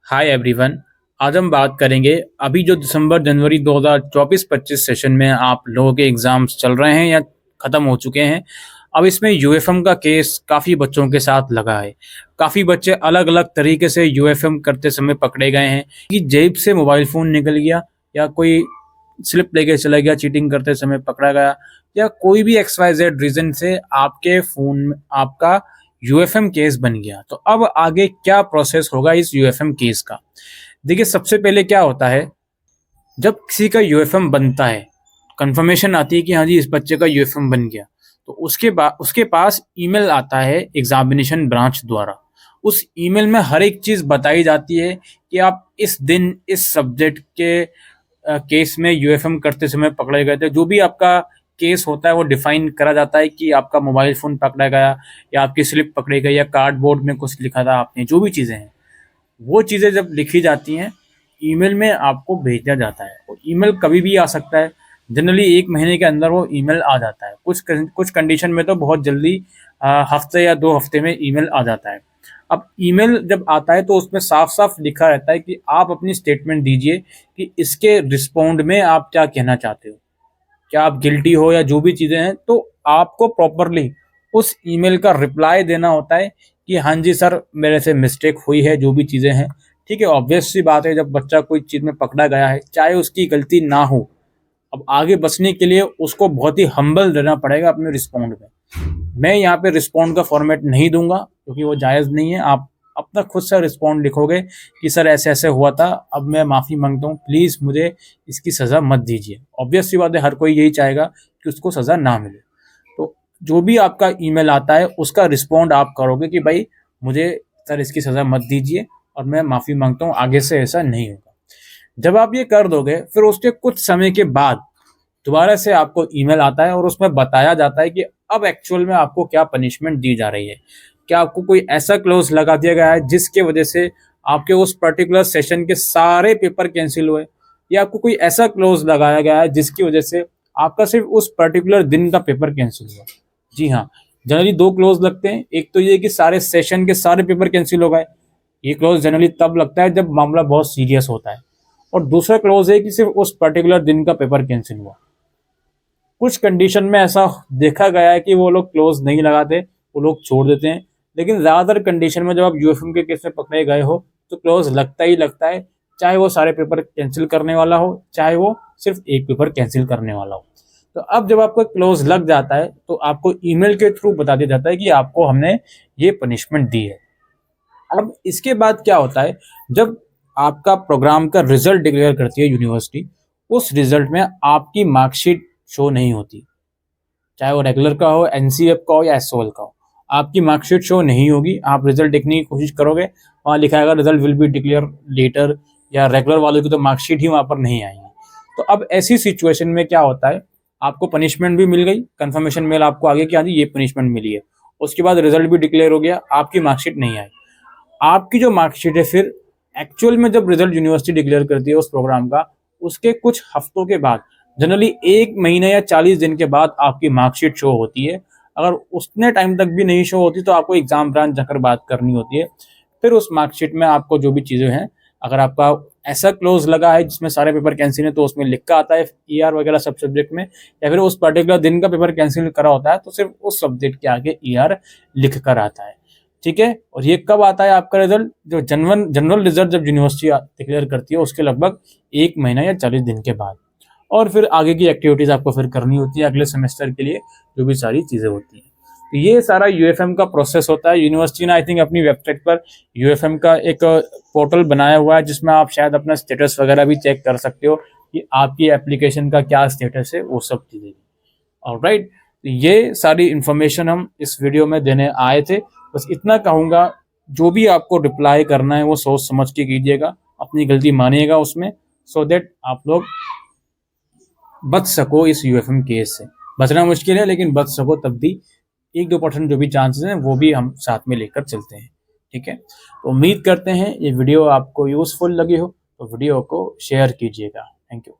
Hi everyone. आज हम बात करेंगे अभी जो दिसंबर जनवरी 2024-25 सेशन में आप लोगों के एग्जाम्स चल रहे हैं या ख़त्म हो चुके हैं। अब इसमें यूएफएम का केस काफ़ी बच्चों के साथ लगा है। काफ़ी बच्चे अलग अलग तरीके से यूएफएम करते समय पकड़े गए हैं कि जेब से मोबाइल फ़ोन निकल गया, या कोई स्लिप लेके चला गया, चीटिंग करते समय पकड़ा गया, या कोई भी XYZ रीज़न से आपके फ़ोन में आपका यूएफएम केस बन गया। तो अब आगे क्या प्रोसेस होगा इस यूएफएम केस का? देखिए, सबसे पहले क्या होता है, जब किसी का यूएफएम बनता है, कंफर्मेशन आती है कि हाँ जी इस बच्चे का यूएफएम बन गया, तो उसके बाद उसके पास ईमेल आता है एग्जामिनेशन ब्रांच द्वारा। उस ईमेल में हर एक चीज़ बताई जाती है कि आप इस दिन इस सब्जेक्ट के केस में यूएफएम करते समय पकड़े गए थे। जो भी आपका केस होता है वो डिफाइन करा जाता है कि आपका मोबाइल फ़ोन पकड़ा गया, या आपकी स्लिप पकड़ी गई, या कार्डबोर्ड में कुछ लिखा था आपने, जो भी चीज़ें हैं वो चीज़ें जब लिखी जाती हैं ईमेल में आपको भेजा जाता है। और ईमेल कभी भी आ सकता है, जनरली 1 महीने के अंदर वो ईमेल आ जाता है। कुछ कंडीशन में तो बहुत जल्दी हफ्ते या 2 हफ्ते में ईमेल आ जाता है। अब ईमेल जब आता है तो उसमें साफ-साफ लिखा रहता है कि आप अपनी स्टेटमेंट दीजिए कि इसके रिस्पॉन्ड में आप क्या कहना चाहते हो। क्या आप गिल्टी हो या जो भी चीज़ें हैं, तो आपको प्रॉपरली उस ईमेल का रिप्लाई देना होता है कि हाँ जी सर, मेरे से मिस्टेक हुई है, जो भी चीज़ें हैं। ठीक है, ऑब्वियस सी बात है, जब बच्चा कोई चीज़ में पकड़ा गया है, चाहे उसकी गलती ना हो, अब आगे बचने के लिए उसको बहुत ही हम्बल रहना पड़ेगा अपने रिस्पॉन्ड में। मैं यहाँ पे रिस्पॉन्ड का फॉर्मेट नहीं दूंगा क्योंकि वो जायज़ नहीं है। आप अपना खुद से रिस्पॉन्ड लिखोगे कि सर ऐसे ऐसे हुआ था, अब मैं माफ़ी मांगता हूँ, प्लीज़ मुझे इसकी सज़ा मत दीजिए। ऑब्वियस सी बात है, हर कोई यही चाहेगा कि उसको सज़ा ना मिले। तो जो भी आपका ईमेल आता है उसका रिस्पॉन्ड आप करोगे कि भाई मुझे सर इसकी सज़ा मत दीजिए और मैं माफ़ी मांगता हूँ, आगे से ऐसा नहीं होगा। जब आप ये कर दोगे, फिर उसके कुछ समय के बाद दोबारा से आपको ईमेल आता है और उसमें बताया जाता है कि अब एक्चुअल में आपको क्या पनिशमेंट दी जा रही है। क्या आपको कोई ऐसा क्लॉज लगा दिया गया है जिसके वजह से आपके उस पर्टिकुलर सेशन के सारे पेपर कैंसिल हुए, या आपको कोई ऐसा क्लॉज लगाया गया है जिसकी वजह से आपका सिर्फ उस पर्टिकुलर दिन का पेपर कैंसिल हुआ। जी हाँ, जनरली 2 क्लॉज लगते हैं। एक तो ये कि सारे सेशन के सारे पेपर कैंसिल हो गए, ये क्लॉज जनरली तब लगता है जब मामला बहुत सीरियस होता है। और दूसरा क्लॉज है कि सिर्फ उस पर्टिकुलर दिन का पेपर कैंसिल हुआ। कुछ कंडीशन में ऐसा देखा गया है कि वो लोग क्लोज नहीं लगाते, वो लोग छोड़ देते हैं। लेकिन ज़्यादातर कंडीशन में जब आप यूएफएम के केस में पकड़े गए हो तो क्लोज लगता ही लगता है, चाहे वो सारे पेपर कैंसिल करने वाला हो, चाहे वो सिर्फ एक पेपर कैंसिल करने वाला हो। तो अब जब आपको क्लोज लग जाता है तो आपको ईमेल के थ्रू बता दिया जाता है कि आपको हमने ये पनिशमेंट दी है। अब इसके बाद क्या होता है, जब आपका प्रोग्राम का रिजल्ट डिक्लेयर करती है यूनिवर्सिटी, उस रिजल्ट में आपकी मार्कशीट शो नहीं होती। चाहे वो रेगुलर का हो, एनसीएफ का हो या एसओएल का हो, आपकी मार्कशीट शो नहीं होगी। आप रिजल्ट देखने की कोशिश करोगे, वहाँ लिखा है result will be declare later, या रेगुलर वालों की तो मार्कशीट ही वहाँ पर नहीं आएंगी। तो अब ऐसी सिचुएशन में क्या होता है, आपको पनिशमेंट भी मिल गई, कंफर्मेशन मेल आपको आगे कि हाँ जी ये पनिशमेंट मिली है, उसके बाद रिजल्ट भी डिक्लेयर हो गया, आपकी मार्कशीट नहीं आई। आपकी जो मार्कशीट है फिर एक्चुअल में जब रिजल्ट यूनिवर्सिटी डिक्लेयर करती है उस प्रोग्राम का, उसके कुछ हफ्तों के बाद, जनरली 1 महीने या 40 दिन के बाद आपकी मार्कशीट शो होती है। अगर उतने टाइम तक भी नहीं शो होती तो आपको एग्जाम ब्रांच जाकर बात करनी होती है। फिर उस मार्कशीट में आपको जो भी चीज़ें हैं, अगर आपका ऐसा क्लोज लगा है जिसमें सारे पेपर कैंसिल है तो उसमें लिख कर आता है ईआर वगैरह सब सब्जेक्ट में, या फिर उस पर्टिकुलर दिन का पेपर कैंसिल करा होता है तो सिर्फ उस सब्जेक्ट के आगे ईआर लिख कर आता है। ठीक है, और ये कब आता है आपका रिजल्ट, जो जनरल रिजल्ट जब यूनिवर्सिटी डिक्लेयर करती है उसके लगभग 1 महीना या 40 दिन के बाद। और फिर आगे की एक्टिविटीज़ आपको फिर करनी होती है अगले सेमेस्टर के लिए, जो भी सारी चीज़ें होती हैं। तो ये सारा यूएफएम का प्रोसेस होता है। यूनिवर्सिटी ने आई थिंक अपनी वेबसाइट पर यूएफएम का एक पोर्टल बनाया हुआ है जिसमें आप शायद अपना स्टेटस वगैरह भी चेक कर सकते हो कि आपकी एप्लीकेशन का क्या स्टेटस है, वो सब चीज़ें। ऑलराइट, तो ये सारी इन्फॉर्मेशन हम इस वीडियो में देने आए थे। बस इतना कहूँगा, जो भी आपको रिप्लाई करना है वो सोच समझ के कीजिएगा, अपनी गलती मानिएगा उसमें, सो दैट आप लोग बच सको इस यूएफएम केस से। बचना मुश्किल है लेकिन बच सको तब भी। 1-2% जो भी चांसेस हैं वो भी हम साथ में लेकर चलते हैं। ठीक है, तो उम्मीद करते हैं ये वीडियो आपको यूजफुल लगी हो, तो वीडियो को शेयर कीजिएगा। Thank you.